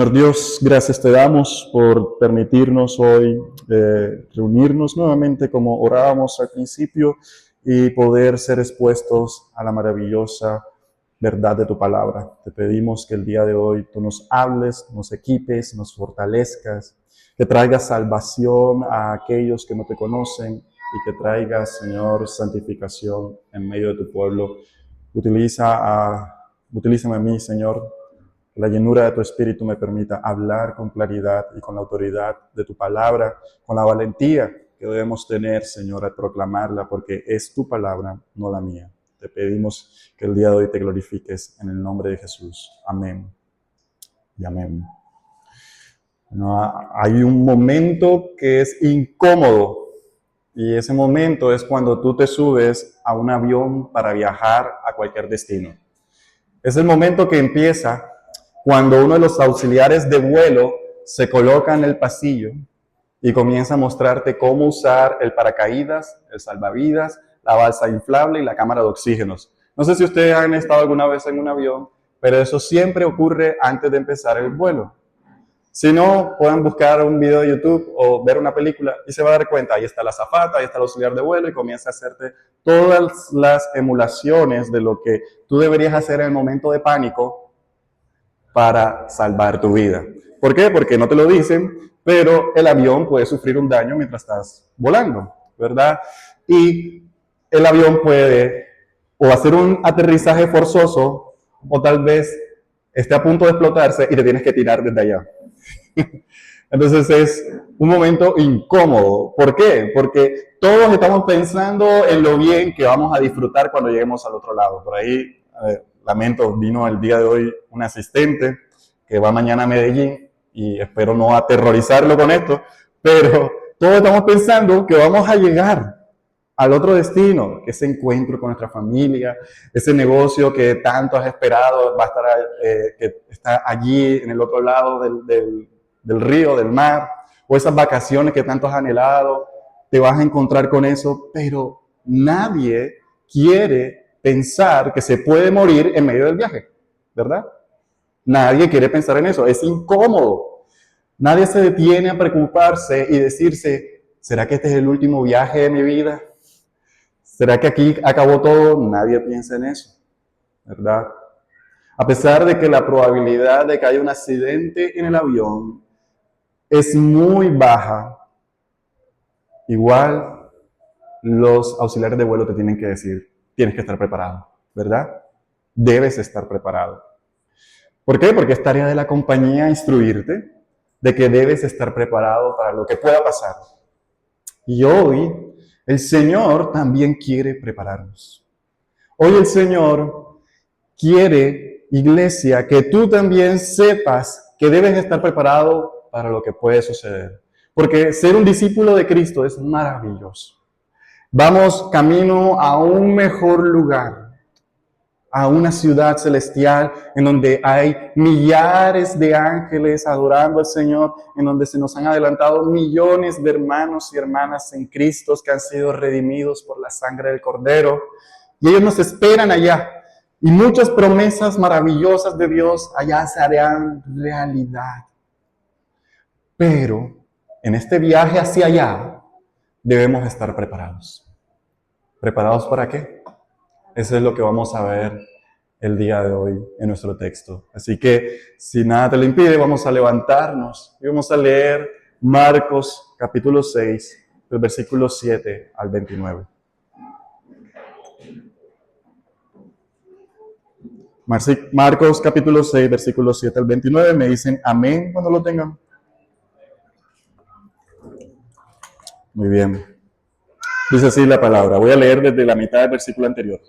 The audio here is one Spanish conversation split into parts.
Señor Dios, gracias te damos por permitirnos hoy reunirnos nuevamente como orábamos al principio y poder ser expuestos a la maravillosa verdad de tu palabra. Te pedimos que el día de hoy tú nos hables, nos equipes, nos fortalezcas, que traigas salvación a aquellos que no te conocen y que traigas, Señor, santificación en medio de tu pueblo. Utilízame a mí, Señor. Que la llenura de tu Espíritu me permita hablar con claridad y con la autoridad de tu palabra, con la valentía que debemos tener, Señor, al proclamarla, porque es tu palabra, no la mía. Te pedimos que el día de hoy te glorifiques en el nombre de Jesús. Amén y amén. Bueno, hay un momento que es incómodo y ese momento es cuando tú te subes a un avión para viajar a cualquier destino. Es el momento que empieza cuando uno de los auxiliares de vuelo se coloca en el pasillo y comienza a mostrarte cómo usar el paracaídas, el salvavidas, la balsa inflable y la cámara de oxígenos. No sé si ustedes han estado alguna vez en un avión, pero eso siempre ocurre antes de empezar el vuelo. Si no, pueden buscar un video de YouTube o ver una película y se va a dar cuenta, ahí está la azafata, ahí está el auxiliar de vuelo y comienza a hacerte todas las emulaciones de lo que tú deberías hacer en el momento de pánico para salvar tu vida. ¿Por qué? Porque no te lo dicen, pero el avión puede sufrir un daño mientras estás volando, ¿verdad? Y el avión puede o hacer un aterrizaje forzoso o tal vez esté a punto de explotarse y te tienes que tirar desde allá. Entonces es un momento incómodo. ¿Por qué? Porque todos estamos pensando en lo bien que vamos a disfrutar cuando lleguemos al otro lado. Por ahí, lamento, vino el día de hoy un asistente que va mañana a Medellín y espero no aterrorizarlo con esto, pero todos estamos pensando que vamos a llegar al otro destino, ese encuentro con nuestra familia, ese negocio que tanto has esperado, va a estar, que está allí en el otro lado del río, del mar, o esas vacaciones que tanto has anhelado, te vas a encontrar con eso, pero nadie quiere pensar que se puede morir en medio del viaje, ¿verdad? Nadie quiere pensar en eso, es incómodo. Nadie se detiene a preocuparse y decirse, ¿será que este es el último viaje de mi vida? ¿Será que aquí acabó todo? Nadie piensa en eso, ¿verdad? A pesar de que la probabilidad de que haya un accidente en el avión es muy baja, igual los auxiliares de vuelo te tienen que decir, tienes que estar preparado, ¿verdad? Debes estar preparado. ¿Por qué? Porque es tarea de la compañía instruirte de que debes estar preparado para lo que pueda pasar. Y hoy el Señor también quiere prepararnos. Hoy el Señor quiere, iglesia, que tú también sepas que debes estar preparado para lo que puede suceder. Porque ser un discípulo de Cristo es maravilloso. Vamos camino a un mejor lugar, a una ciudad celestial en donde hay millares de ángeles adorando al Señor, en donde se nos han adelantado millones de hermanos y hermanas en Cristo que han sido redimidos por la sangre del Cordero. Y ellos nos esperan allá. Y muchas promesas maravillosas de Dios allá se harán realidad. Pero en este viaje hacia allá debemos estar preparados. ¿Preparados para qué? Eso es lo que vamos a ver el día de hoy en nuestro texto. Así que, si nada te lo impide, vamos a levantarnos y vamos a leer Marcos capítulo 6, del versículo 7 al 29. Marcos capítulo 6, versículo 7 al 29. Me dicen amén cuando lo tengan. Muy bien. Dice así la palabra. Voy a leer desde la mitad del versículo anterior.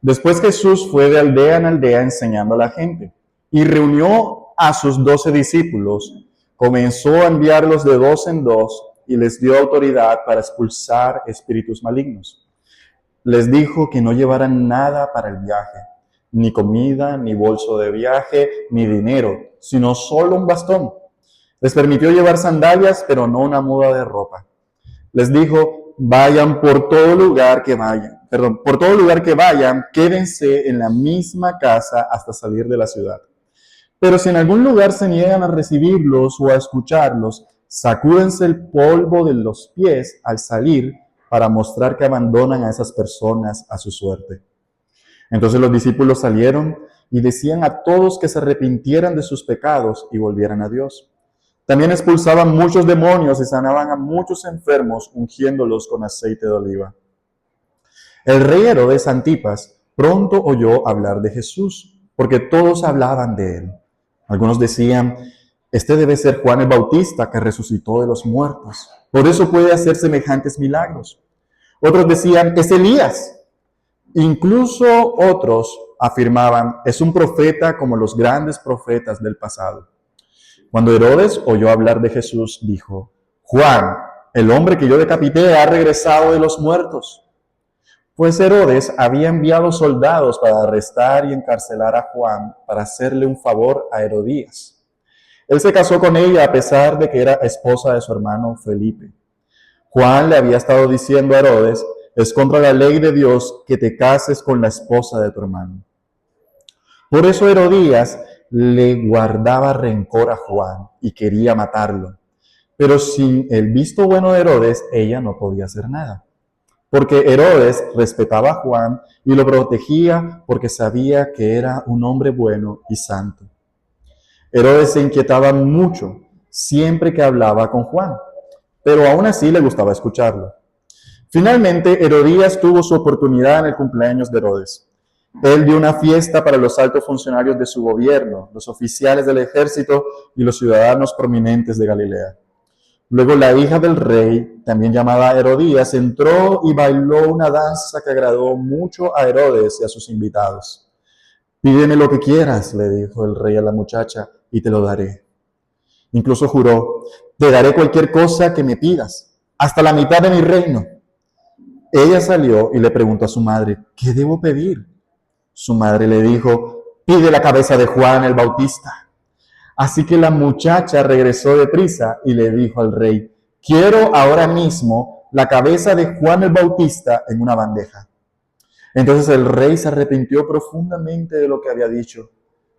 Después Jesús fue de aldea en aldea enseñando a la gente y reunió a sus 12 discípulos. Comenzó a enviarlos de dos en dos y les dio autoridad para expulsar espíritus malignos. Les dijo que no llevaran nada para el viaje, ni comida, ni bolso de viaje, ni dinero, sino solo un bastón. Les permitió llevar sandalias, pero no una muda de ropa. Les dijo, vayan por todo lugar que vayan, quédense en la misma casa hasta salir de la ciudad. Pero si en algún lugar se niegan a recibirlos o a escucharlos, sacúdense el polvo de los pies al salir para mostrar que abandonan a esas personas a su suerte. Entonces los discípulos salieron y decían a todos que se arrepintieran de sus pecados y volvieran a Dios. También expulsaban muchos demonios y sanaban a muchos enfermos, ungiéndolos con aceite de oliva. El rey Herodes Antipas pronto oyó hablar de Jesús, porque todos hablaban de él. Algunos decían, este debe ser Juan el Bautista que resucitó de los muertos. Por eso puede hacer semejantes milagros. Otros decían, es Elías. Incluso otros afirmaban, es un profeta como los grandes profetas del pasado. Cuando Herodes oyó hablar de Jesús, dijo, Juan, el hombre que yo decapité, ha regresado de los muertos. Pues Herodes había enviado soldados para arrestar y encarcelar a Juan para hacerle un favor a Herodías. Él se casó con ella a pesar de que era esposa de su hermano Felipe. Juan le había estado diciendo a Herodes, es contra la ley de Dios que te cases con la esposa de tu hermano. Por eso Herodías le guardaba rencor a Juan y quería matarlo. Pero sin el visto bueno de Herodes, ella no podía hacer nada. Porque Herodes respetaba a Juan y lo protegía porque sabía que era un hombre bueno y santo. Herodes se inquietaba mucho siempre que hablaba con Juan, pero aún así le gustaba escucharlo. Finalmente, Herodías tuvo su oportunidad en el cumpleaños de Herodes. Él dio una fiesta para los altos funcionarios de su gobierno, los oficiales del ejército y los ciudadanos prominentes de Galilea. Luego la hija del rey, también llamada Herodías, entró y bailó una danza que agradó mucho a Herodes y a sus invitados. Pídeme lo que quieras, le dijo el rey a la muchacha, y te lo daré. Incluso juró, te daré cualquier cosa que me pidas, hasta la mitad de mi reino. Ella salió y le preguntó a su madre, ¿qué debo pedir? Su madre le dijo, pide la cabeza de Juan el Bautista. Así que la muchacha regresó deprisa y le dijo al rey, quiero ahora mismo la cabeza de Juan el Bautista en una bandeja. Entonces el rey se arrepintió profundamente de lo que había dicho,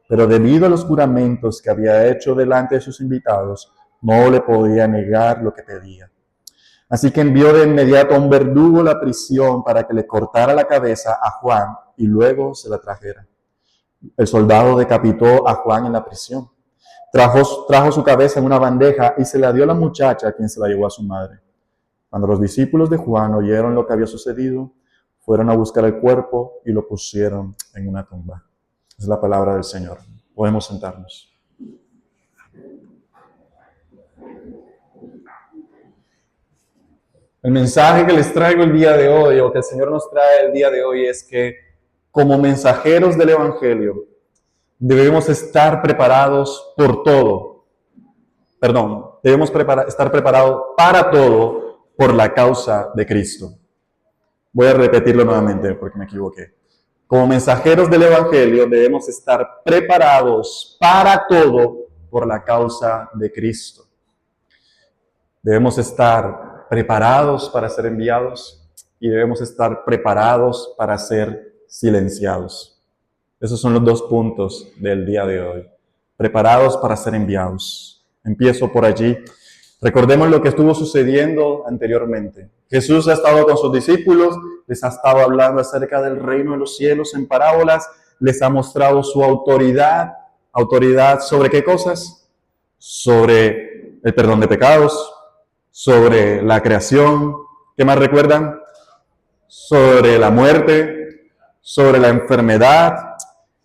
pero debido a los juramentos que había hecho delante de sus invitados, no le podía negar lo que pedía. Así que envió de inmediato a un verdugo a la prisión para que le cortara la cabeza a Juan y luego se la trajera. El soldado decapitó a Juan en la prisión. Trajo su cabeza en una bandeja y se la dio a la muchacha, a quien se la llevó a su madre. Cuando los discípulos de Juan oyeron lo que había sucedido, fueron a buscar el cuerpo y lo pusieron en una tumba. Es la palabra del Señor. Podemos sentarnos. El mensaje que les traigo el día de hoy, o que el Señor nos trae el día de hoy, es que como mensajeros del Evangelio debemos estar preparados por todo. Debemos estar preparados para todo por la causa de Cristo. Voy a repetirlo nuevamente porque me equivoqué. Como mensajeros del Evangelio debemos estar preparados para todo por la causa de Cristo. Debemos estar preparados para ser enviados y debemos estar preparados para ser silenciados. Esos son los dos puntos del día de hoy. Preparados para ser enviados. Empiezo por allí. Recordemos lo que estuvo sucediendo anteriormente. Jesús ha estado con sus discípulos, les ha estado hablando acerca del reino de los cielos en parábolas, les ha mostrado su autoridad. ¿Autoridad sobre qué cosas? Sobre el perdón de pecados, sobre la creación. ¿Qué más recuerdan? Sobre la muerte, sobre la enfermedad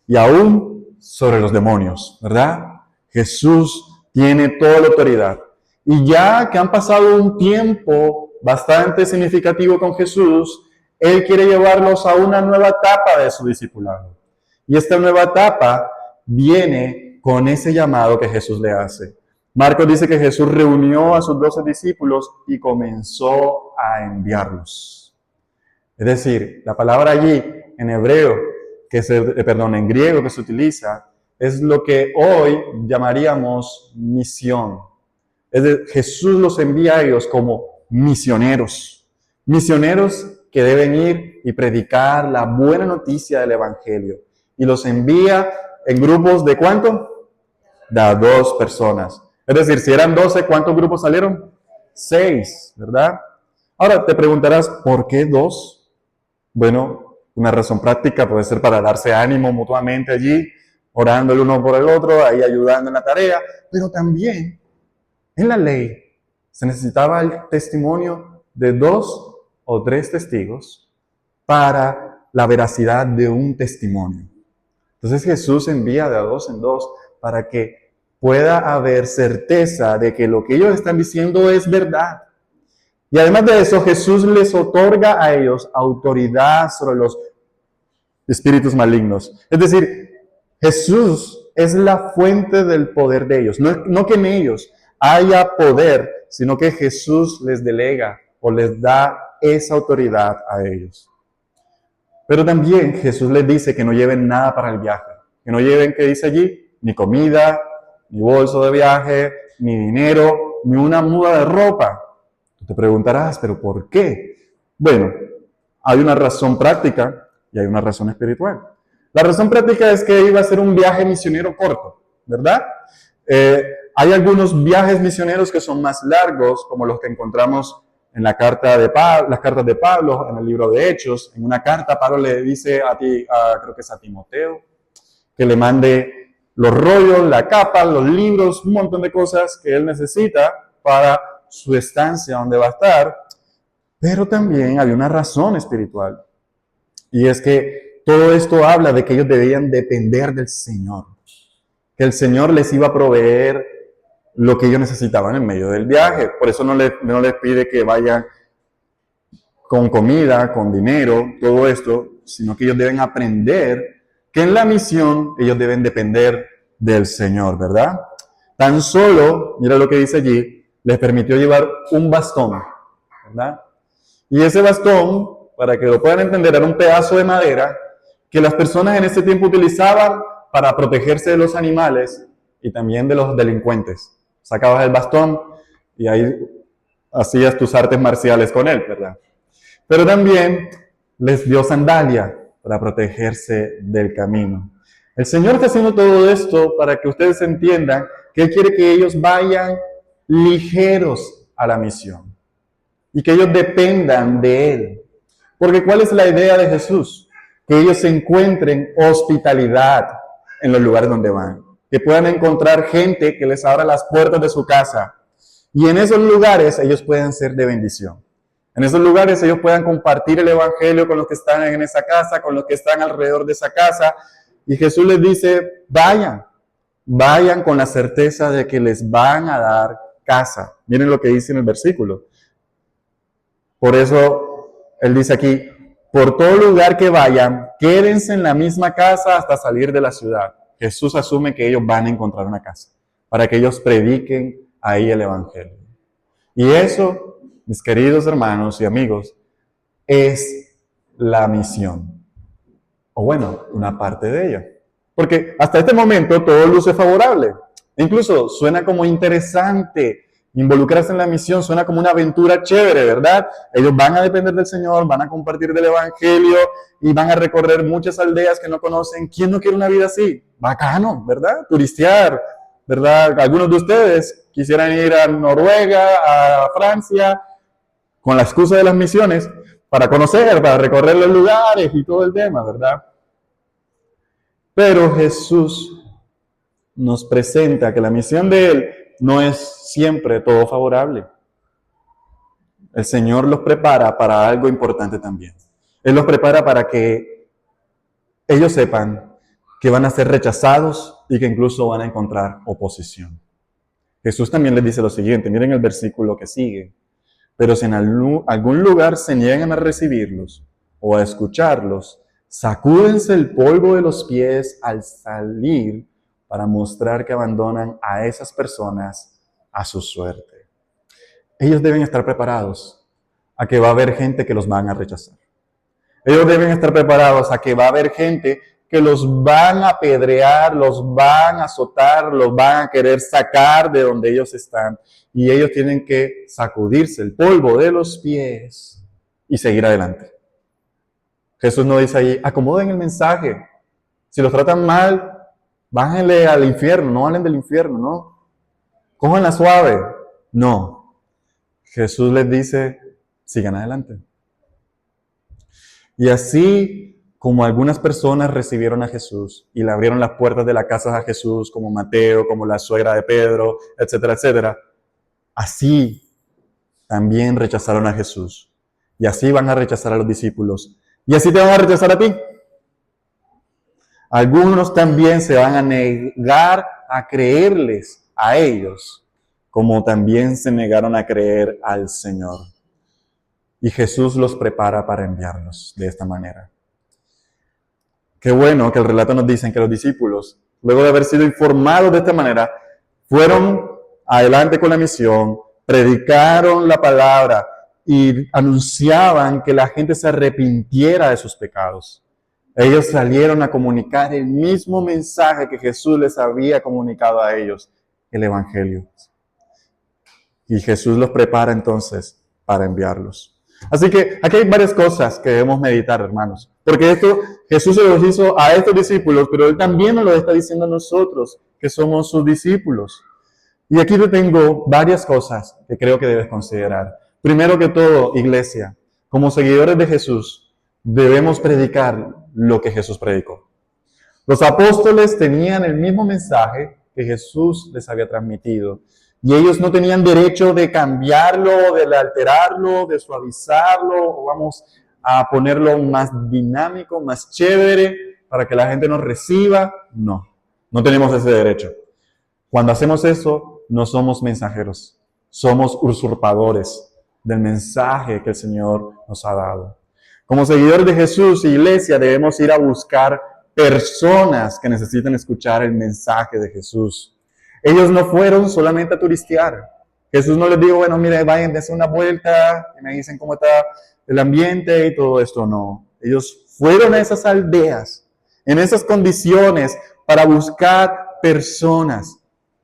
y aún sobre los demonios, ¿verdad? Jesús tiene toda la autoridad. Y ya que han pasado un tiempo bastante significativo con Jesús, Él quiere llevarlos a una nueva etapa de su discipulado. Y esta nueva etapa viene con ese llamado que Jesús le hace. Marcos dice que Jesús reunió a sus 12 discípulos y comenzó a enviarlos. Es decir, la palabra allí en hebreo, en griego que se utiliza, es lo que hoy llamaríamos misión. Es decir, Jesús los envía a ellos como misioneros. Misioneros que deben ir y predicar la buena noticia del Evangelio. Y los envía en grupos de ¿cuánto? de a 2 personas. Es decir, si eran 12, ¿cuántos grupos salieron? 6, ¿verdad? Ahora te preguntarás, ¿por qué 2? Bueno, una razón práctica puede ser para darse ánimo mutuamente allí, orando el uno por el otro, ahí ayudando en la tarea, pero también en la ley se necesitaba el testimonio de 2 o 3 testigos para la veracidad de un testimonio. Entonces Jesús envía de a 2 en 2 para que pueda haber certeza de que lo que ellos están diciendo es verdad. Y además de eso, Jesús les otorga a ellos autoridad sobre los espíritus malignos. Es decir, Jesús es la fuente del poder de ellos. No que en ellos haya poder, sino que Jesús les delega o les da esa autoridad a ellos. Pero también Jesús les dice que no lleven nada para el viaje. Que no lleven, ¿qué dice allí? Ni comida, ni bolso de viaje, ni dinero, ni una muda de ropa. Tú te preguntarás, ¿pero por qué? Bueno, hay una razón práctica y hay una razón espiritual. La razón práctica es que iba a ser un viaje misionero corto, ¿verdad? Hay algunos viajes misioneros que son más largos, como los que encontramos en las cartas de Pablo, en el libro de Hechos. En una carta, Pablo le dice creo que es a Timoteo, que le mande los rollos, la capa, los libros, un montón de cosas que él necesita para su estancia donde va a estar. Pero también hay una razón espiritual. Y es que todo esto habla de que ellos debían depender del Señor. Que el Señor les iba a proveer lo que ellos necesitaban en medio del viaje. Por eso no les pide que vayan con comida, con dinero, todo esto, sino que ellos deben aprender que en la misión ellos deben depender del Señor, ¿verdad? Tan solo, mira lo que dice allí, les permitió llevar un bastón, ¿verdad? Y ese bastón, para que lo puedan entender, era un pedazo de madera que las personas en ese tiempo utilizaban para protegerse de los animales y también de los delincuentes. Sacabas el bastón y ahí hacías tus artes marciales con él, ¿verdad? Pero también les dio sandalia para protegerse del camino. El Señor está haciendo todo esto para que ustedes entiendan que Él quiere que ellos vayan ligeros a la misión y que ellos dependan de Él. Porque ¿cuál es la idea de Jesús? Que ellos encuentren hospitalidad en los lugares donde van. Que puedan encontrar gente que les abra las puertas de su casa. Y en esos lugares ellos puedan ser de bendición. En esos lugares ellos puedan compartir el evangelio con los que están en esa casa, con los que están alrededor de esa casa. Y Jesús les dice, vayan con la certeza de que les van a dar casa. Miren lo que dice en el versículo. Por eso Él dice aquí, por todo lugar que vayan, quédense en la misma casa hasta salir de la ciudad. Jesús asume que ellos van a encontrar una casa, para que ellos prediquen ahí el evangelio. Y eso, mis queridos hermanos y amigos, es la misión. O bueno, una parte de ella. Porque hasta este momento todo luce favorable. Incluso suena como interesante. Involucrarse en la misión suena como una aventura chévere, ¿verdad? Ellos van a depender del Señor, van a compartir del evangelio y van a recorrer muchas aldeas que no conocen. ¿Quién no quiere una vida así? Bacano, ¿verdad? Turistear, ¿verdad? Algunos de ustedes quisieran ir a Noruega, a Francia, con la excusa de las misiones, para conocer, para recorrer los lugares y todo el tema, ¿verdad? Pero Jesús nos presenta que la misión de Él no es siempre todo favorable. El Señor los prepara para algo importante también. Él los prepara para que ellos sepan que van a ser rechazados y que incluso van a encontrar oposición. Jesús también les dice lo siguiente, miren el versículo que sigue. Pero si en algún lugar se niegan a recibirlos o a escucharlos, sacúdense el polvo de los pies al salir para mostrar que abandonan a esas personas a su suerte. Ellos deben estar preparados a que va a haber gente que los van a rechazar. Ellos deben estar preparados a que va a haber gente que los van a apedrear, los van a azotar, los van a querer sacar de donde ellos están. Y ellos tienen que sacudirse el polvo de los pies y seguir adelante. Jesús no dice ahí, acomoden el mensaje. Si los tratan mal, Bájenle al infierno, no hablen del infierno, ¿no? Cójanla suave. No. Jesús les dice, sigan adelante. Y así como algunas personas recibieron a Jesús y le abrieron las puertas de la casa a Jesús, como Mateo, como la suegra de Pedro, etcétera, etcétera, así también rechazaron a Jesús. Y así van a rechazar a los discípulos. Y así te van a rechazar a ti. Algunos también se van a negar a creerles a ellos, como también se negaron a creer al Señor. Y Jesús los prepara para enviarlos de esta manera. Qué bueno que el relato nos dice que los discípulos, luego de haber sido informados de esta manera, fueron adelante con la misión, predicaron la palabra y anunciaban que la gente se arrepintiera de sus pecados. Ellos salieron a comunicar el mismo mensaje que Jesús les había comunicado a ellos, el Evangelio. Y Jesús los prepara entonces para enviarlos. Así que aquí hay varias cosas que debemos meditar, hermanos. Porque esto Jesús se lo hizo a estos discípulos, pero Él también nos lo está diciendo a nosotros, que somos sus discípulos. Y aquí te tengo varias cosas que creo que debes considerar. Primero que todo, iglesia, como seguidores de Jesús, debemos predicar lo que Jesús predicó. Los apóstoles tenían el mismo mensaje que Jesús les había transmitido. Y ellos no tenían derecho de cambiarlo, de alterarlo, de suavizarlo, o vamos a ponerlo más dinámico, más chévere, para que la gente nos reciba. No, no tenemos ese derecho. Cuando hacemos eso, no somos mensajeros, somos usurpadores del mensaje que el Señor nos ha dado. Como seguidores de Jesús, iglesia, debemos ir a buscar personas que necesiten escuchar el mensaje de Jesús. Ellos no fueron solamente a turistear. Jesús no les dijo, bueno, mire, vayan, dense una vuelta y me dicen cómo está el ambiente y todo esto. No, ellos fueron a esas aldeas, en esas condiciones, para buscar personas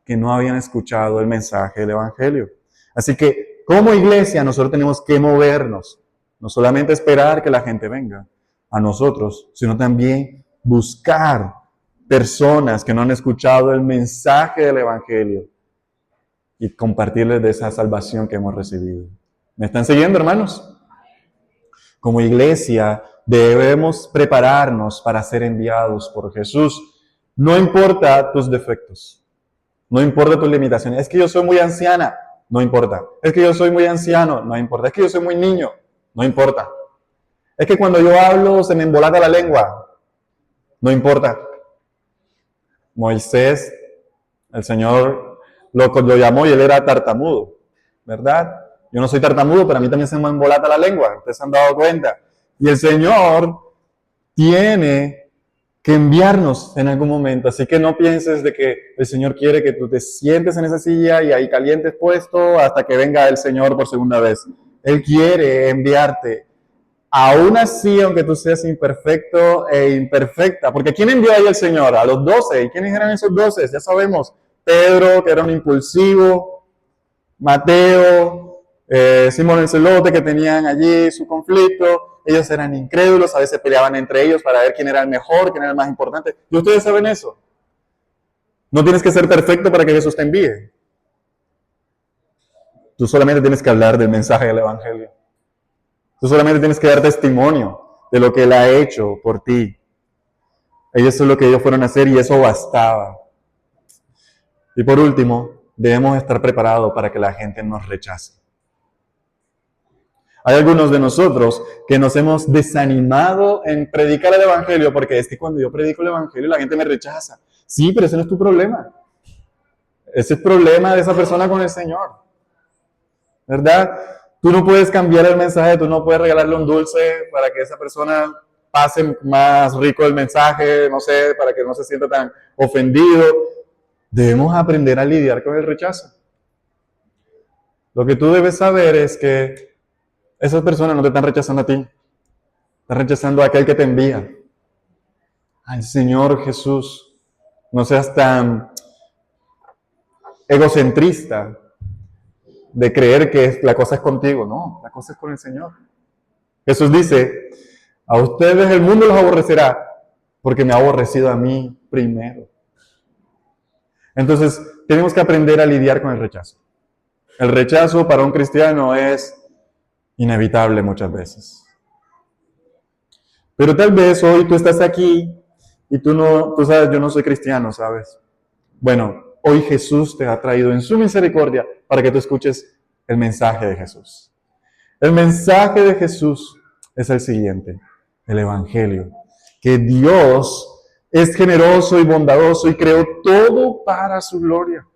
que no habían escuchado el mensaje del Evangelio. Así que, como iglesia, nosotros tenemos que movernos. No solamente esperar que la gente venga a nosotros, sino también buscar personas que no han escuchado el mensaje del Evangelio y compartirles de esa salvación que hemos recibido. ¿Me están siguiendo, hermanos? Como iglesia debemos prepararnos para ser enviados por Jesús. No importa tus defectos, no importa tus limitaciones. Es que yo soy muy anciana, no importa. Es que yo soy muy anciano, no importa. Es que yo soy muy niño, no importa. Es que cuando yo hablo se me embolata la lengua, no importa. Moisés, el Señor lo llamó y él era tartamudo, ¿verdad? Yo no soy tartamudo, pero a mí también se me embolata la lengua, ustedes se han dado cuenta. Y el Señor tiene que enviarnos en algún momento, así que no pienses de que el Señor quiere que tú te sientes en esa silla y ahí calientes puesto hasta que venga el Señor por segunda vez. Él quiere enviarte. Aún así, aunque tú seas imperfecto e imperfecta, porque ¿quién envió ahí el Señor? A los 12. ¿Y quiénes eran esos 12? Ya sabemos, Pedro, que era un impulsivo, Mateo, Simón el Celote, que tenían allí su conflicto. Ellos eran incrédulos, a veces peleaban entre ellos para ver quién era el mejor, quién era el más importante. ¿Y ustedes saben eso? No tienes que ser perfecto para que Jesús te envíe. Tú solamente tienes que hablar del mensaje del Evangelio. Tú solamente tienes que dar testimonio de lo que Él ha hecho por ti. Eso es lo que ellos fueron a hacer y eso bastaba. Y por último, debemos estar preparados para que la gente nos rechace. Hay algunos de nosotros que nos hemos desanimado en predicar el Evangelio porque es que cuando yo predico el Evangelio la gente me rechaza. Sí, pero ese no es tu problema. Ese es el problema de esa persona con el Señor. ¿Verdad? Tú no puedes cambiar el mensaje, tú no puedes regalarle un dulce para que esa persona pase más rico el mensaje, no sé, para que no se sienta tan ofendido. Debemos aprender a lidiar con el rechazo. Lo que tú debes saber es que esas personas no te están rechazando a ti, están rechazando a aquel que te envía, al Señor Jesús. No seas tan egocentrista de creer que la cosa es contigo. No, la cosa es con el Señor. Jesús dice, a ustedes el mundo los aborrecerá porque me ha aborrecido a mí primero. Entonces, tenemos que aprender a lidiar con el rechazo. El rechazo para un cristiano es inevitable muchas veces. Pero tal vez hoy tú estás aquí y tú sabes, yo no soy cristiano, ¿sabes? Bueno, hoy Jesús te ha traído en su misericordia para que tú escuches el mensaje de Jesús. El mensaje de Jesús es el siguiente, el Evangelio, que Dios es generoso y bondadoso y creó todo para su gloria.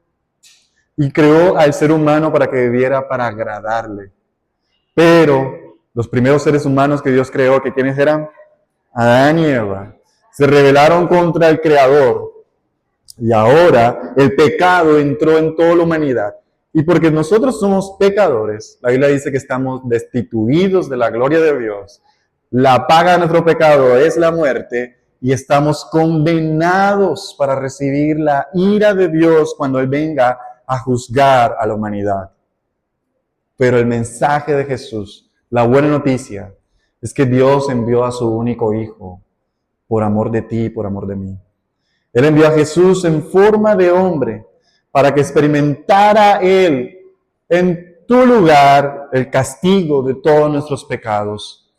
Y creó al ser humano para que viviera para agradarle. Pero los primeros seres humanos que Dios creó, que ¿quiénes eran? Adán y Eva, se rebelaron contra el Creador. Y ahora el pecado entró en toda la humanidad. Y porque nosotros somos pecadores, la Biblia dice que estamos destituidos de la gloria de Dios. La paga de nuestro pecado es la muerte y estamos condenados para recibir la ira de Dios cuando Él venga a juzgar a la humanidad. Pero el mensaje de Jesús, la buena noticia, es que Dios envió a su único Hijo por amor de ti y por amor de mí. Él envió a Jesús en forma de hombre para que experimentara Él en tu lugar el castigo de todos nuestros pecados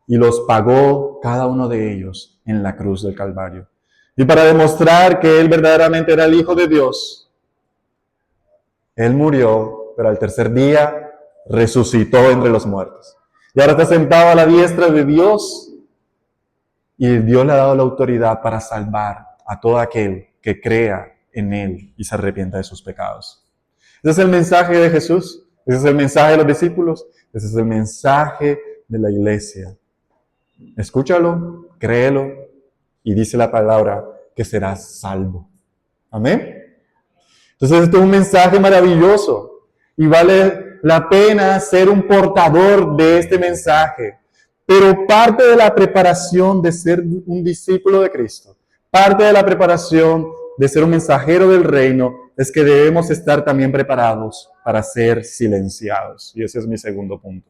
y los pagó cada uno de ellos en la cruz del Calvario. Y para demostrar que Él verdaderamente era el Hijo de Dios, Él murió, pero al tercer día resucitó entre los muertos. Y ahora está sentado a la diestra de Dios y Dios le ha dado la autoridad para salvar a todo aquel que crea en Él y se arrepienta de sus pecados. Ese es el mensaje de Jesús, ese es el mensaje de los discípulos, ese es el mensaje de la iglesia. Escúchalo, créelo y dice la palabra que serás salvo. Amén. Entonces esto es un mensaje maravilloso y vale la pena ser un portador de este mensaje. Pero parte de la preparación de ser un discípulo de Cristo, parte de la preparación de ser un mensajero del reino, es que debemos estar también preparados para ser silenciados. Y ese es mi segundo punto.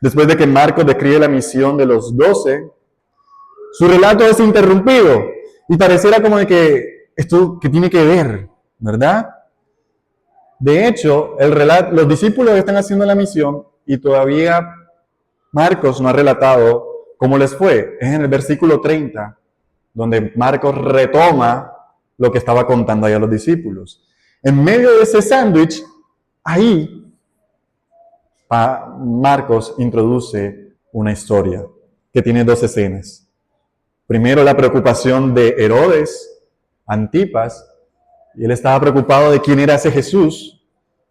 Después de que Marcos describe la misión de los 12, su relato es interrumpido y pareciera como de que esto que tiene que ver, ¿verdad? De hecho, los discípulos están haciendo la misión y todavía Marcos no ha relatado cómo les fue. Es en el versículo 30, donde Marcos retoma lo que estaba contando ahí a los discípulos. En medio de ese sándwich, ahí Marcos introduce una historia que tiene dos escenas. Primero, la preocupación de Herodes, Antipas, y él estaba preocupado de quién era ese Jesús.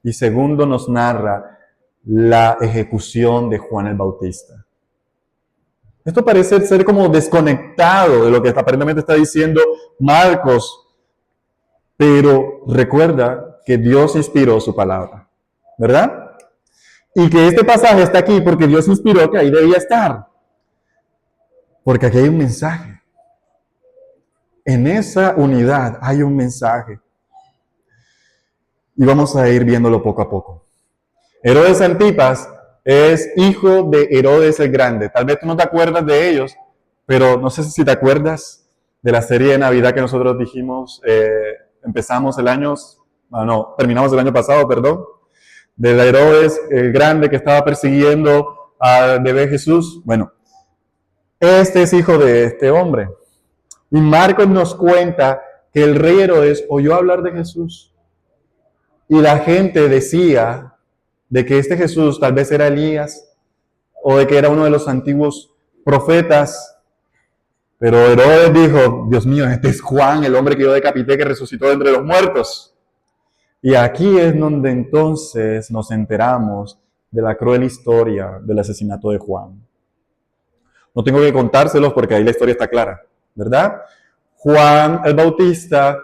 Y segundo, nos narra la ejecución de Juan el Bautista. Esto parece ser como desconectado de lo que aparentemente está diciendo Marcos, pero recuerda que Dios inspiró su palabra, ¿verdad? Y que este pasaje está aquí porque Dios inspiró que ahí debía estar. Porque aquí hay un mensaje. En esa unidad hay un mensaje. Y vamos a ir viéndolo poco a poco. Herodes Antipas es hijo de Herodes el Grande. Tal vez tú no te acuerdas de ellos, pero no sé si te acuerdas de la serie de Navidad que nosotros dijimos, terminamos el año pasado, perdón, del Herodes el Grande que estaba persiguiendo al bebé Jesús. Bueno, este es hijo de este hombre. Y Marcos nos cuenta que el rey Herodes oyó hablar de Jesús. Y la gente decía de que este Jesús tal vez era Elías o de que era uno de los antiguos profetas. Pero Herodes dijo, Dios mío, este es Juan, el hombre que yo decapité, que resucitó de entre los muertos. Y aquí es donde entonces nos enteramos de la cruel historia del asesinato de Juan. No tengo que contárselos porque ahí la historia está clara, ¿verdad? Juan el Bautista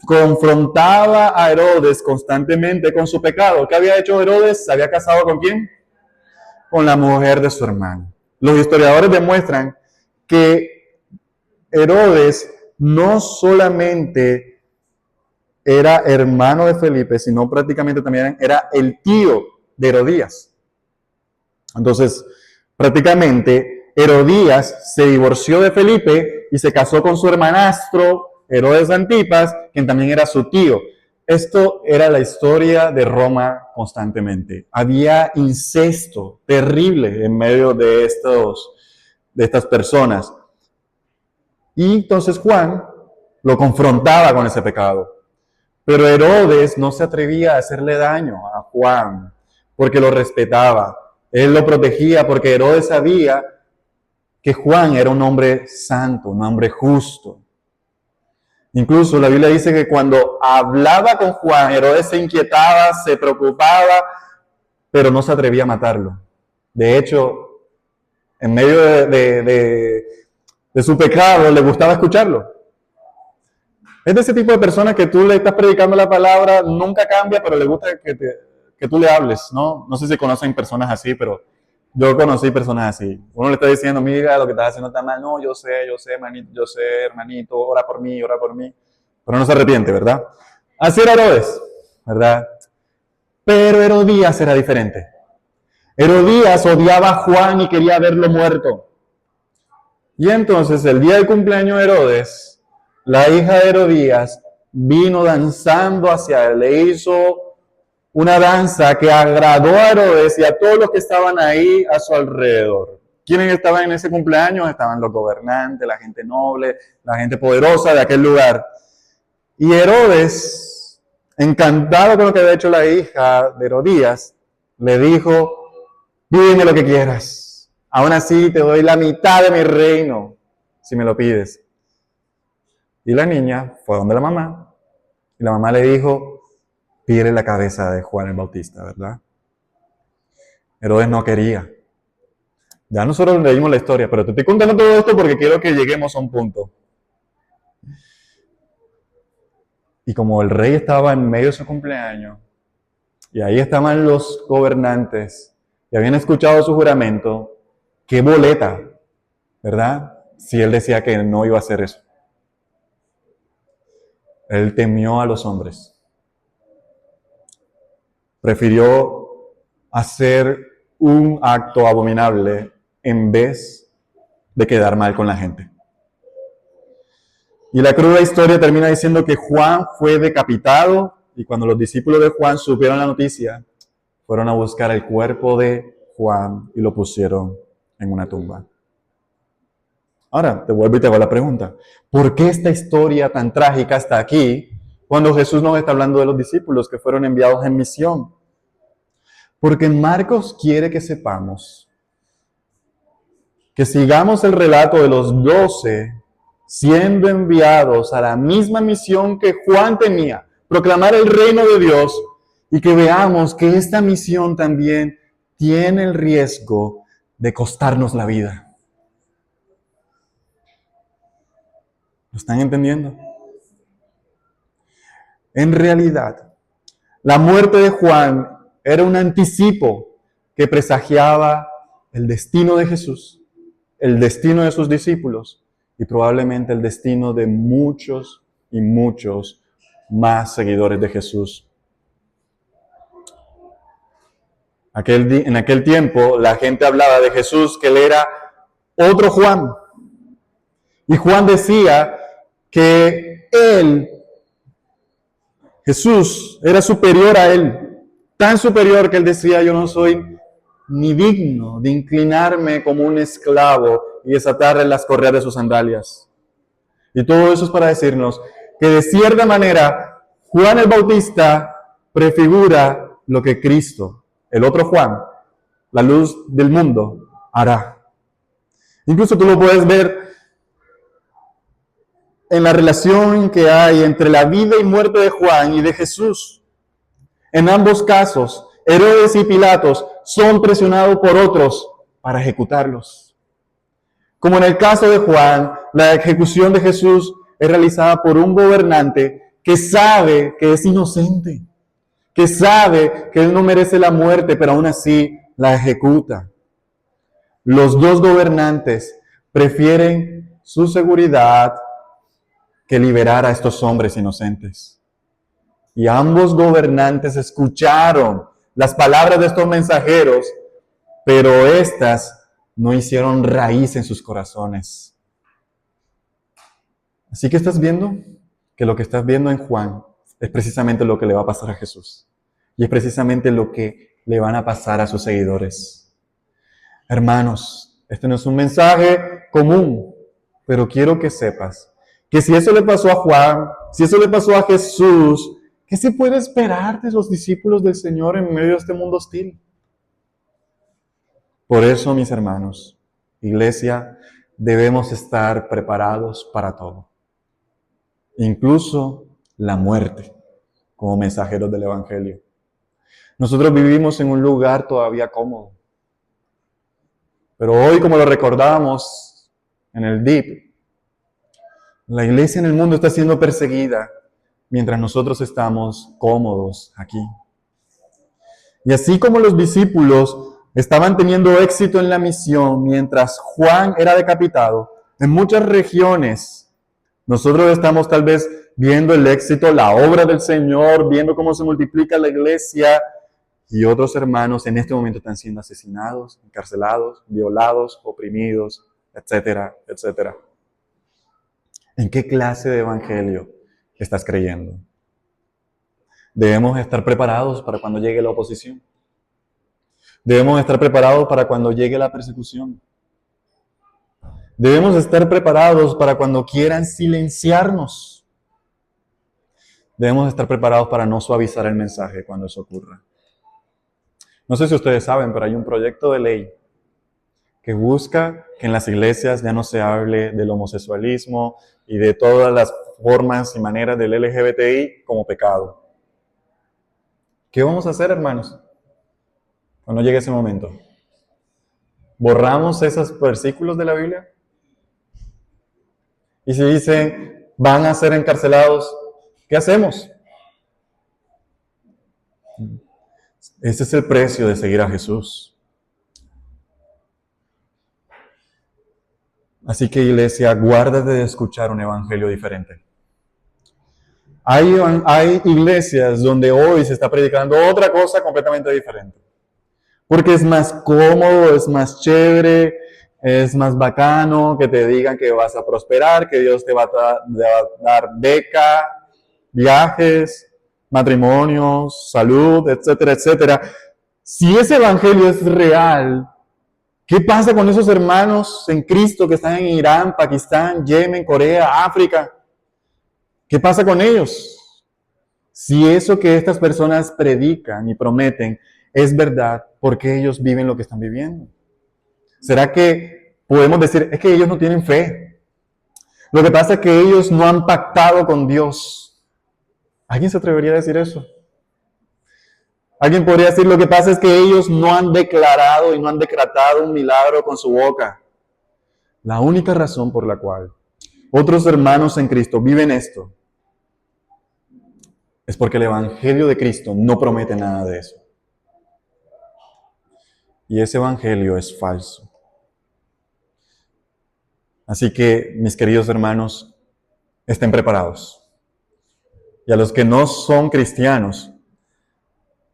confrontaba a Herodes constantemente con su pecado. ¿Qué había hecho Herodes? ¿Se había casado con quién? Con la mujer de su hermano. Los historiadores demuestran que Herodes no solamente era hermano de Felipe, sino prácticamente también era el tío de Herodías. Entonces, prácticamente Herodías se divorció de Felipe y se casó con su hermanastro Herodes Antipas, quien también era su tío. Esto era la historia de Roma constantemente. Había incesto terrible en medio de estas personas. Y entonces Juan lo confrontaba con ese pecado. Pero Herodes no se atrevía a hacerle daño a Juan porque lo respetaba. Él lo protegía porque Herodes sabía que Juan era un hombre santo, un hombre justo. Incluso la Biblia dice que cuando hablaba con Juan, Herodes se inquietaba, se preocupaba, pero no se atrevía a matarlo. De hecho, en medio de su pecado, le gustaba escucharlo. Es de ese tipo de personas que tú le estás predicando la palabra, nunca cambia, pero le gusta que tú le hables, ¿no? No sé si conocen personas así, pero yo conocí personas así. Uno le está diciendo, mira, lo que estás haciendo está mal. No, yo sé, hermanito, ora por mí. Pero no se arrepiente, ¿verdad? Así era Herodes, ¿verdad? Pero Herodías era diferente. Herodías odiaba a Juan y quería verlo muerto. Y entonces, el día del cumpleaños de Herodes, la hija de Herodías vino danzando hacia él, le hizo una danza que agradó a Herodes y a todos los que estaban ahí a su alrededor. ¿Quiénes estaban en ese cumpleaños? Estaban los gobernantes, la gente noble, la gente poderosa de aquel lugar. Y Herodes, encantado con lo que había hecho la hija de Herodías, le dijo, pídeme lo que quieras. Aún así te doy la mitad de mi reino, si me lo pides. Y la niña fue donde la mamá, y la mamá le dijo, pídele la cabeza de Juan el Bautista, ¿verdad? Herodes no quería. Ya nosotros leímos la historia, pero te estoy contando todo esto porque quiero que lleguemos a un punto. Y como el rey estaba en medio de su cumpleaños, y ahí estaban los gobernantes, y habían escuchado su juramento, qué boleta, ¿verdad? Si él decía que no iba a hacer eso. Él temió a los hombres. Prefirió hacer un acto abominable en vez de quedar mal con la gente. Y la cruda historia termina diciendo que Juan fue decapitado y cuando los discípulos de Juan supieron la noticia, fueron a buscar el cuerpo de Juan y lo pusieron en una tumba. Ahora, te vuelvo y te hago la pregunta. ¿Por qué esta historia tan trágica está aquí cuando Jesús nos está hablando de los discípulos que fueron enviados en misión? Porque Marcos quiere que sepamos, que sigamos el relato de los 12 siendo enviados a la misma misión que Juan tenía, proclamar el reino de Dios, y que veamos que esta misión también tiene el riesgo de costarnos la vida. ¿Lo están entendiendo? En realidad, la muerte de Juan era un anticipo que presagiaba el destino de Jesús, el destino de sus discípulos y probablemente el destino de muchos y muchos más seguidores de Jesús. En aquel tiempo la gente hablaba de Jesús que él era otro Juan. Y Juan decía que él, Jesús, era superior a él. Tan superior que él decía, yo no soy ni digno de inclinarme como un esclavo y desatarle las correas de sus sandalias. Y todo eso es para decirnos que de cierta manera Juan el Bautista prefigura lo que Cristo, el otro Juan, la luz del mundo, hará. Incluso tú lo puedes ver en la relación que hay entre la vida y muerte de Juan y de Jesús. En ambos casos, Herodes y Pilatos son presionados por otros para ejecutarlos. Como en el caso de Juan, la ejecución de Jesús es realizada por un gobernante que sabe que es inocente, que sabe que él no merece la muerte, pero aún así la ejecuta. Los dos gobernantes prefieren su seguridad que liberar a estos hombres inocentes. Y ambos gobernantes escucharon las palabras de estos mensajeros, pero estas no hicieron raíz en sus corazones. Así que estás viendo, que lo que estás viendo en Juan es precisamente lo que le va a pasar a Jesús. Y es precisamente lo que le van a pasar a sus seguidores. Hermanos, este no es un mensaje común, pero quiero que sepas que si eso le pasó a Juan, si eso le pasó a Jesús, ¿qué se puede esperar de los discípulos del Señor en medio de este mundo hostil? Por eso, mis hermanos, iglesia, debemos estar preparados para todo, incluso la muerte, como mensajeros del Evangelio. Nosotros vivimos en un lugar todavía cómodo, pero hoy, como lo recordábamos en el DIP, la iglesia en el mundo está siendo perseguida mientras nosotros estamos cómodos aquí. Y así como los discípulos estaban teniendo éxito en la misión mientras Juan era decapitado, en muchas regiones nosotros estamos tal vez viendo el éxito, la obra del Señor, viendo cómo se multiplica la iglesia, y otros hermanos en este momento están siendo asesinados, encarcelados, violados, oprimidos, etcétera, etcétera. ¿En qué clase de evangelio estás creyendo? Debemos estar preparados para cuando llegue la oposición. Debemos estar preparados para cuando llegue la persecución. Debemos estar preparados para cuando quieran silenciarnos. Debemos estar preparados para no suavizar el mensaje cuando eso ocurra. No sé si ustedes saben, pero hay un proyecto de ley que busca que en las iglesias ya no se hable del homosexualismo y de todas las formas y maneras del LGBTI como pecado. ¿Qué vamos a hacer, hermanos, cuando llegue ese momento? ¿Borramos esos versículos de la Biblia? Y si dicen, van a ser encarcelados, ¿qué hacemos? Ese es el precio de seguir a Jesús. Así que, iglesia, guárdate de escuchar un evangelio diferente. Hay iglesias donde hoy se está predicando otra cosa completamente diferente. Porque es más cómodo, es más chévere, es más bacano que te digan que vas a prosperar, que Dios te va a dar beca, viajes, matrimonios, salud, etcétera, etcétera. Si ese evangelio es real, ¿qué pasa con esos hermanos en Cristo que están en Irán, Pakistán, Yemen, Corea, África? ¿Qué pasa con ellos? Si eso que estas personas predican y prometen es verdad, ¿por qué ellos viven lo que están viviendo? ¿Será que podemos decir, es que ellos no tienen fe? Lo que pasa es que ellos no han pactado con Dios. ¿Alguien se atrevería a decir eso? Alguien podría decir, lo que pasa es que ellos no han declarado y no han decretado un milagro con su boca. La única razón por la cual otros hermanos en Cristo viven esto es porque el Evangelio de Cristo no promete nada de eso. Y ese Evangelio es falso. Así que, mis queridos hermanos, estén preparados. Y a los que no son cristianos,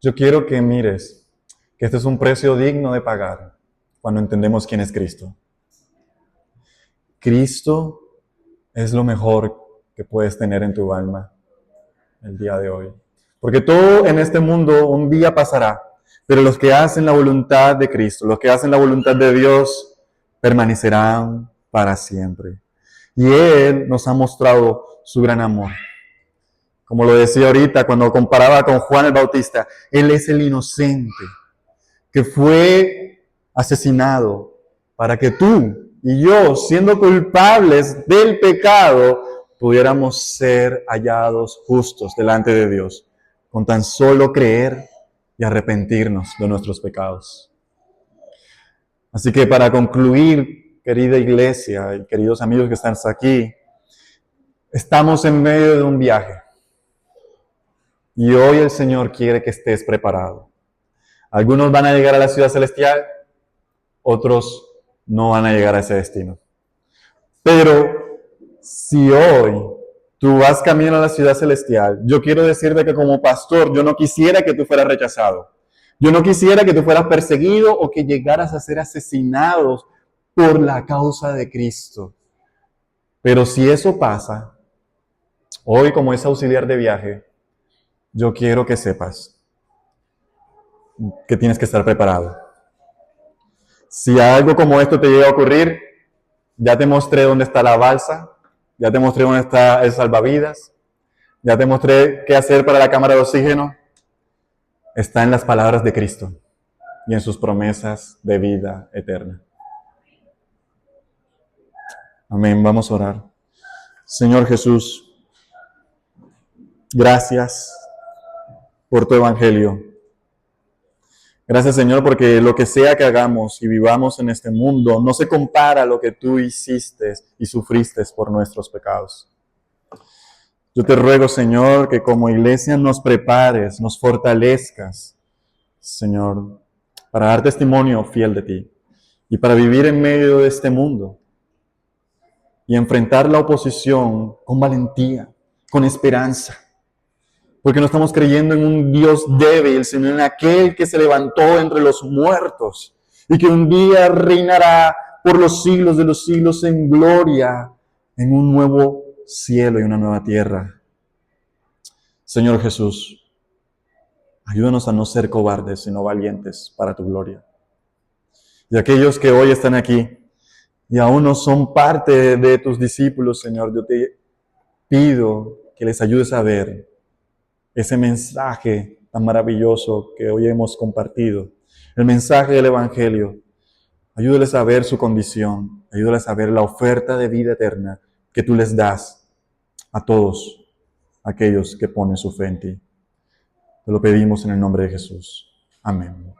yo quiero que mires que este es un precio digno de pagar cuando entendemos quién es Cristo. Cristo es lo mejor que puedes tener en tu alma el día de hoy. Porque todo en este mundo un día pasará, pero los que hacen la voluntad de Cristo, los que hacen la voluntad de Dios, permanecerán para siempre. Y Él nos ha mostrado su gran amor. Como lo decía ahorita cuando comparaba con Juan el Bautista, Él es el inocente que fue asesinado para que tú y yo, siendo culpables del pecado, pudiéramos ser hallados justos delante de Dios, con tan solo creer y arrepentirnos de nuestros pecados. Así que para concluir, querida iglesia y queridos amigos que están aquí, estamos en medio de un viaje. Y hoy el Señor quiere que estés preparado. Algunos van a llegar a la ciudad celestial, otros no van a llegar a ese destino. Pero si hoy tú vas camino a la ciudad celestial, yo quiero decirte que como pastor, yo no quisiera que tú fueras rechazado. Yo no quisiera que tú fueras perseguido o que llegaras a ser asesinados por la causa de Cristo. Pero si eso pasa, Hoy, como es auxiliar de viaje, yo quiero que sepas que tienes que estar preparado. Si algo como esto te llega a ocurrir, ya te mostré dónde está la balsa, ya te mostré dónde está el salvavidas, ya te mostré qué hacer para la cámara de oxígeno. Está en las palabras de Cristo y en sus promesas de vida eterna. Amén. Vamos a orar. Señor Jesús, gracias por tu evangelio. Gracias, Señor, porque lo que sea que hagamos y vivamos en este mundo no se compara a lo que tú hiciste y sufriste por nuestros pecados. Yo te ruego, Señor, que como iglesia nos prepares, nos fortalezcas, Señor, para dar testimonio fiel de ti y para vivir en medio de este mundo y enfrentar la oposición con valentía, con esperanza. Porque no estamos creyendo en un Dios débil, sino en aquel que se levantó entre los muertos y que un día reinará por los siglos de los siglos en gloria, en un nuevo cielo y una nueva tierra. Señor Jesús, ayúdanos a no ser cobardes, sino valientes para tu gloria. Y aquellos que hoy están aquí y aún no son parte de tus discípulos, Señor, yo te pido que les ayudes a ver ese mensaje tan maravilloso que hoy hemos compartido, el mensaje del Evangelio. Ayúdales a ver su condición, ayúdales a ver la oferta de vida eterna que tú les das a todos aquellos que ponen su fe en ti. Te lo pedimos en el nombre de Jesús. Amén.